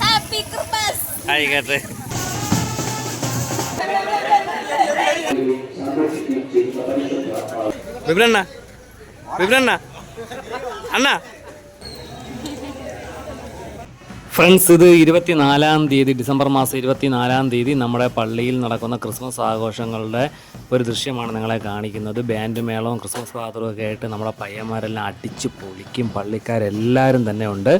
Happy Christmas. ആയിക്കോട്ടെ. വിപിനണ്ണ വിപിനണ്ണ അണ്ണ. Friends, ഇത് 24-ാം തീയതി, ഡിസംബർ മാസം 24-ാം തീയതി നമ്മുടെ പള്ളിയിൽ നടക്കുന്ന ക്രിസ്മസ് ആഘോഷങ്ങളുടെ ഒരു ദൃശ്യമാണ് നിങ്ങളെ കാണിക്കുന്നത്. ബാൻഡ് മേളവും ക്രിസ്മസ് പാത്രവും ഒക്കെ ആയിട്ട് നമ്മുടെ പയ്യന്മാരെല്ലാം അടിച്ച് പൊളിക്കും. പള്ളിക്കാരെല്ലാവരും തന്നെ ഉണ്ട്.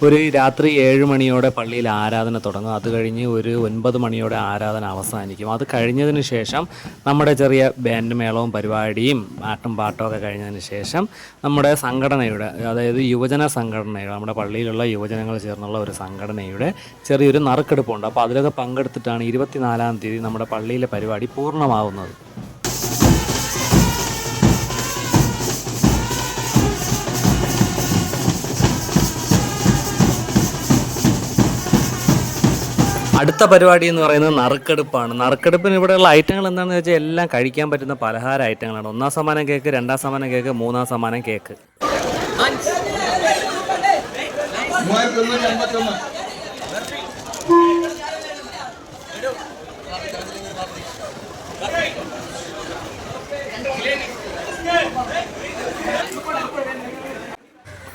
ഒരു രാത്രി 7 മണിയോടെ പള്ളിയിൽ ആരാധന തുടങ്ങും. അത് കഴിഞ്ഞ് ഒരു 9 മണിയോടെ ആരാധന അവസാനിക്കും. അത് കഴിഞ്ഞതിന് ശേഷം നമ്മുടെ ചെറിയ ബാൻഡ് മേളവും പരിപാടിയും പാട്ടും പാട്ടുമൊക്കെ കഴിഞ്ഞതിന് ശേഷം നമ്മുടെ സംഘടനയുടെ, അതായത് യുവജന സംഘടനയുടെ, നമ്മുടെ പള്ളിയിലുള്ള യുവജനങ്ങൾ ചേർന്നുള്ള ഒരു സംഘടനയുടെ ചെറിയൊരു നറുക്കെടുപ്പുണ്ട്. അപ്പോൾ അതിലൊക്കെ പങ്കെടുത്തിട്ടാണ് 24-ാം തീയതി നമ്മുടെ പള്ളിയിലെ പരിപാടി പൂർണ്ണമാവുന്നത്. അടുത്ത പരിപാടി എന്ന് പറയുന്നത് നറുക്കെടുപ്പാണ്. നറുക്കെടുപ്പിന് ഇവിടെയുള്ള ഐറ്റങ്ങൾ എന്താണെന്ന് വെച്ചാൽ എല്ലാം കഴിക്കാൻ പറ്റുന്ന പലഹാര ഐറ്റങ്ങളാണ്. 1-ാം സമ്മാനം കേക്ക്, 2-ാം സമ്മാനം കേക്ക്, 3-ാം സമ്മാനം കേക്ക്.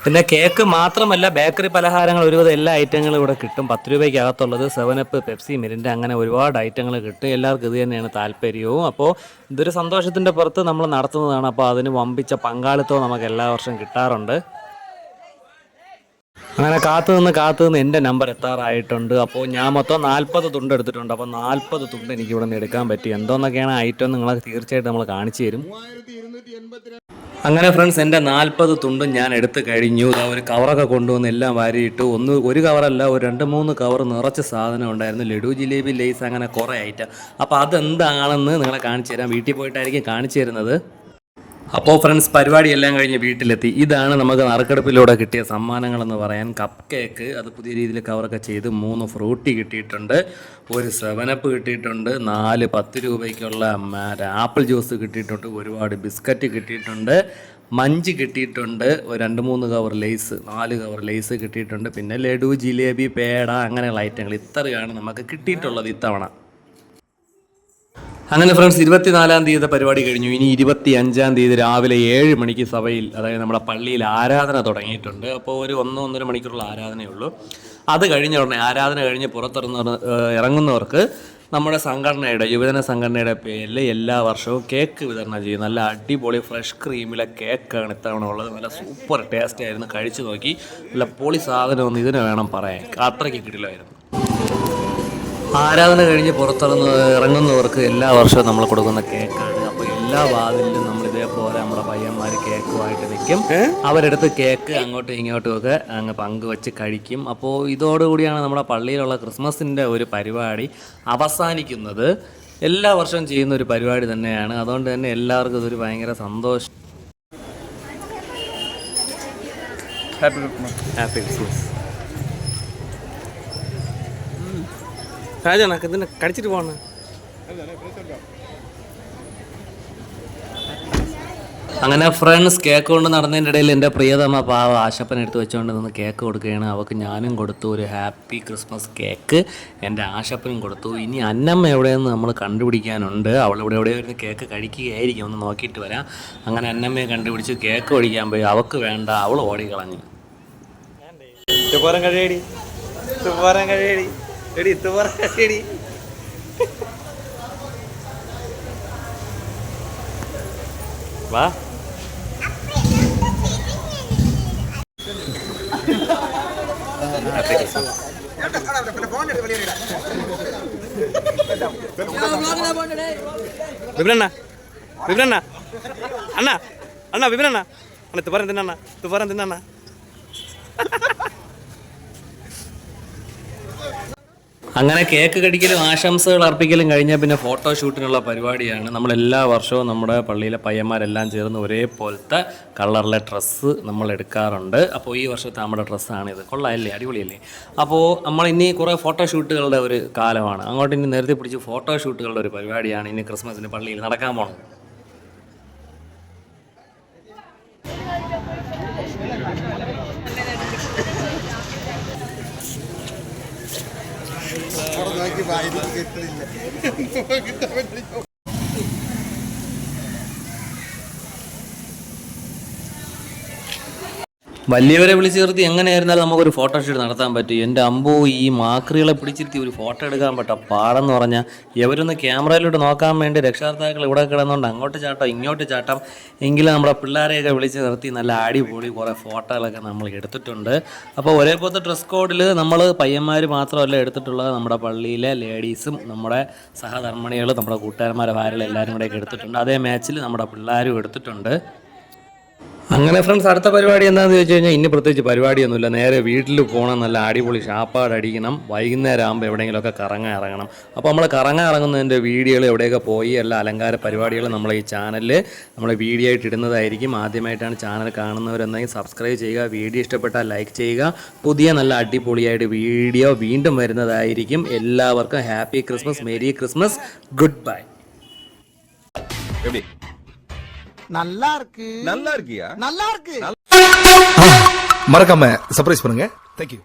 പിന്നെ കേക്ക് മാത്രമല്ല, ബേക്കറി പലഹാരങ്ങൾ ഒരുവിധം എല്ലാ ഐറ്റങ്ങളും ഇവിടെ കിട്ടും. 10 രൂപയ്ക്കകത്തുള്ളത് 7up, പെപ്സി, മിരിൻഡ, അങ്ങനെ ഒരുപാട് ഐറ്റങ്ങൾ കിട്ടും. എല്ലാവർക്കും ഇത് തന്നെയാണ് താല്പര്യവും. അപ്പോൾ ഇതൊരു സന്തോഷത്തിൻ്റെ പുറത്ത് നമ്മൾ നടത്തുന്നതാണ്. അപ്പോൾ അതിന് വമ്പിച്ച പങ്കാളിത്തവും നമുക്ക് എല്ലാ വർഷവും കിട്ടാറുണ്ട്. അങ്ങനെ കാത്തുനിന്ന് എൻ്റെ നമ്പർ എത്താറായിട്ടുണ്ട്. അപ്പോൾ ഞാൻ മൊത്തം 40 തുണ്ട് എടുത്തിട്ടുണ്ട്. അപ്പോൾ 40 തുണ്ട് എനിക്ക് ഇവിടെ നിന്ന് എടുക്കാൻ പറ്റി. എന്തോന്നൊക്കെയാണ് ഐറ്റം നിങ്ങളെ തീർച്ചയായിട്ടും നമ്മൾ കാണിച്ചു തരും. അങ്ങനെ ഫ്രണ്ട്സ്, എൻ്റെ 40 തുണ്ടും ഞാൻ എടുത്തു കഴിഞ്ഞു. ഒരു കവറൊക്കെ കൊണ്ടുവന്ന് എല്ലാം വാരിയിട്ടു. ഒരു കവറല്ല, ഒരു 2-3 കവർ നിറച്ച് സാധനം ഉണ്ടായിരുന്നു. ലഡു, ജിലേബി, ലേസ്, അങ്ങനെ കുറേ ഐറ്റം. അപ്പോൾ അതെന്താണെന്ന് നിങ്ങളെ കാണിച്ചു തരാം. വീട്ടിൽ പോയിട്ടായിരിക്കും കാണിച്ചു തരുന്നത്. അപ്പോൾ ഫ്രണ്ട്സ്, പരിപാടിയെല്ലാം കഴിഞ്ഞ് വീട്ടിലെത്തി. ഇതാണ് നമുക്ക് നറുക്കെടുപ്പിലൂടെ കിട്ടിയ സമ്മാനങ്ങളെന്ന് പറയാൻ. കപ്പ് കേക്ക്, അത് പുതിയ രീതിയിൽ കവറൊക്കെ ചെയ്ത്, 3 ഫ്രൂട്ടി കിട്ടിയിട്ടുണ്ട്, ഒരു 7up കിട്ടിയിട്ടുണ്ട്, 4 10 രൂപയ്ക്കുള്ള ആപ്പിൾ ജ്യൂസ് കിട്ടിയിട്ടുണ്ട്, ഒരുപാട് ബിസ്ക്കറ്റ് കിട്ടിയിട്ടുണ്ട്, മഞ്ച് കിട്ടിയിട്ടുണ്ട്, ഒരു 2-3 കവർ ലേസ്, 4 കവർ ലേസ് കിട്ടിയിട്ടുണ്ട്, പിന്നെ ലഡു, ജിലേബി, പേട, അങ്ങനെയുള്ള ഐറ്റങ്ങൾ. ഇത്രയാണ് നമുക്ക് കിട്ടിയിട്ടുള്ളത് ഇത്തവണ. അങ്ങനെ ഫ്രണ്ട്സ്, 24-ാം തീയതി പരിപാടി കഴിഞ്ഞു. ഇനി 25-ാം തീയതി രാവിലെ 7 മണിക്ക് സഭയിൽ, അതായത് നമ്മുടെ പള്ളിയിൽ ആരാധന തുടങ്ങിയിട്ടുണ്ട്. അപ്പോൾ ഒരു 1-1.5 മണിക്കൂറുള്ള ആരാധനയുള്ളൂ. അത് കഴിഞ്ഞ ഉടനെ, ആരാധന കഴിഞ്ഞ് ഇറങ്ങുന്നവർക്ക് നമ്മുടെ സംഘടനയുടെ, യുവജന സംഘടനയുടെ പേരിൽ എല്ലാ വർഷവും കേക്ക് വിതരണം ചെയ്യും. നല്ല അടിപൊളി ഫ്രഷ് ക്രീമിലെ കേക്കാണ് ഇത്തവണ ഉള്ളത്. നല്ല സൂപ്പർ ടേസ്റ്റ് ആയിരുന്നു. കഴിച്ചു നോക്കി. നല്ല പൊളി സാധനമൊന്നും ഇതിന് വേണം പറയാൻ. അത്രയ്ക്ക് കിട്ടില്ലായിരുന്നു. ആരാധന കഴിഞ്ഞ് ഇറങ്ങുന്നവർക്ക് എല്ലാ വർഷവും നമ്മൾ കൊടുക്കുന്ന കേക്കാണ്. അപ്പോൾ എല്ലാ വാതിലിലും നമ്മൾ ഇതേപോലെ നമ്മുടെ പയ്യന്മാർ കേക്കുമായിട്ട് നിൽക്കും. അവരെടുത്ത് കേക്ക് അങ്ങോട്ടും ഇങ്ങോട്ടും ഒക്കെ അങ്ങ് പങ്കുവെച്ച് കഴിക്കും. അപ്പോൾ ഇതോടുകൂടിയാണ് നമ്മുടെ പള്ളിയിലുള്ള ക്രിസ്മസിൻ്റെ ഒരു പരിപാടി അവസാനിക്കുന്നത്. എല്ലാ വർഷവും ചെയ്യുന്ന ഒരു പരിപാടി തന്നെയാണ്. അതുകൊണ്ട് തന്നെ എല്ലാവർക്കും ഇതൊരു ഭയങ്കര സന്തോഷം. Happy Christmas. രാജാ, ഇതിനെ കടിച്ചിട്ട് പോകണം. അങ്ങനെ ഫ്രണ്ട്സ്, കേക്ക് കൊണ്ട് നടന്നതിൻ്റെ ഇടയിൽ എൻ്റെ പ്രിയതമ പാവ ആശപ്പൻ എടുത്ത് വെച്ചുകൊണ്ട് നിന്ന് കേക്ക് കൊടുക്കുകയാണ്. അവൾക്ക് ഞാനും കൊടുത്തു ഒരു ഹാപ്പി ക്രിസ്മസ് കേക്ക്. എൻ്റെ ആശപ്പനും കൊടുത്തു. ഇനി അന്നമ്മ എവിടെയെന്ന് നമ്മൾ കണ്ടുപിടിക്കാനുണ്ട്. അവളിവിടെ എവിടെയോ കേക്ക് കഴിക്കുകയായിരിക്കും. ഒന്ന് നോക്കിയിട്ട് വരാം. അങ്ങനെ അന്നമ്മയെ കണ്ടുപിടിച്ച് കേക്ക് ഒഴിക്കാൻ പോയി. അവൾക്ക് വേണ്ട, അവൾ ഓടിക്കളഞ്ഞു. വാ. വിപിനണ്ണ വിപിനണ്ണ അണ്ണ അണ്ണ വിപിനണ്ണ അണ്ണ തുവരം തിന്നണ്ണ തുവരം തിന്നണ്ണ. അങ്ങനെ കേക്ക് കടിക്കലും ആശംസകൾ അർപ്പിക്കലും കഴിഞ്ഞാൽ പിന്നെ ഫോട്ടോഷൂട്ടിനുള്ള പരിപാടിയാണ്. നമ്മളെല്ലാ വർഷവും നമ്മുടെ പള്ളിയിലെ പയ്യന്മാരെല്ലാം ചേർന്ന് ഒരേപോലത്തെ കളറിലെ ഡ്രസ്സ് നമ്മൾ എടുക്കാറുണ്ട്. അപ്പോൾ ഈ വർഷത്തെ നമ്മുടെ ഡ്രസ്സാണിത്. കൊള്ളാമല്ലേ, അടിപൊളിയല്ലേ? അപ്പോൾ നമ്മൾ ഇനി കുറേ ഫോട്ടോഷൂട്ടുകളുടെ ഒരു കാലമാണ്. അങ്ങോട്ട് ഇനി നേരത്തെ പിടിച്ച് ഫോട്ടോഷൂട്ടുകളുടെ ഒരു പരിപാടിയാണ് ഇനി ക്രിസ്മസിന് പള്ളിയിൽ നടക്കാൻ പോകണം. വലിയവരെ വിളിച്ചു നിർത്തി എങ്ങനെയായിരുന്നാലും നമുക്കൊരു ഫോട്ടോഷൂട്ട് നടത്താൻ പറ്റും. എൻ്റെ അമ്പോ, ഈ മാക്രികളെ പിടിച്ചിരുത്തി ഒരു ഫോട്ടോ എടുക്കാൻ പറ്റാം പാടെന്ന് പറഞ്ഞാൽ ഇവരൊന്ന് ക്യാമറയിലോട്ട് നോക്കാൻ വേണ്ടി രക്ഷകർത്താക്കൾ ഇവിടെ കിടന്നുകൊണ്ട് അങ്ങോട്ട് ചാട്ടം ഇങ്ങോട്ട് ചാട്ടം. എങ്കിലും നമ്മുടെ പിള്ളേരെയൊക്കെ വിളിച്ച് നിർത്തി നല്ല അടിപൊളി കുറേ ഫോട്ടോകളൊക്കെ നമ്മൾ എടുത്തിട്ടുണ്ട്. അപ്പോൾ ഒരേപോലത്തെ ഡ്രസ് കോഡിൽ നമ്മൾ പയ്യന്മാർ മാത്രമല്ല എടുത്തിട്ടുള്ളത്, നമ്മുടെ പള്ളിയിലെ ലേഡീസും നമ്മുടെ സഹധർമ്മിണികൾ നമ്മുടെ കൂട്ടുകാരന്മാരെ ഭാര്യകൾ എല്ലാവരും കൂടെയൊക്കെ എടുത്തിട്ടുണ്ട്. അതേ മാച്ചിൽ നമ്മുടെ പിള്ളേരും എടുത്തിട്ടുണ്ട്. അങ്ങനെ ഫ്രണ്ട്സ്, അടുത്ത പരിപാടി എന്താണെന്ന് ചോദിച്ചു കഴിഞ്ഞാൽ ഇനി പ്രത്യേകിച്ച് പരിപാടിയൊന്നുമില്ല. നേരെ വീട്ടിൽ പോകണം, നല്ല അടിപൊളി ഷാപ്പാട് അടിക്കണം, വൈകുന്നേരം ആകുമ്പോൾ എവിടെയെങ്കിലുമൊക്കെ കറങ്ങാൻ ഇറങ്ങണം. അപ്പോൾ നമ്മൾ കറങ്ങാൻ ഇറങ്ങുന്നതിൻ്റെ വീഡിയോകൾ എവിടെയൊക്കെ പോയി എല്ലാ അലങ്കാര പരിപാടികൾ നമ്മൾ ഈ ചാനലിൽ നമ്മൾ വീഡിയോ ആയിട്ട് ഇടുന്നതായിരിക്കും. ആദ്യമായിട്ടാണ് ചാനൽ കാണുന്നവരെന്നെങ്കിൽ സബ്സ്ക്രൈബ് ചെയ്യുക, വീഡിയോ ഇഷ്ടപ്പെട്ടാൽ ലൈക്ക് ചെയ്യുക. പുതിയ നല്ല അടിപൊളിയായിട്ട് വീഡിയോ വീണ്ടും വരുന്നതായിരിക്കും. എല്ലാവർക്കും happy Christmas, merry Christmas, good bye. நல்லா இருக்கு. நல்லா இருக்கியா? நல்லா இருக்கு. மறக்காம சர்ப்ரைஸ் பண்ணுங்க. தேங்க்யூ.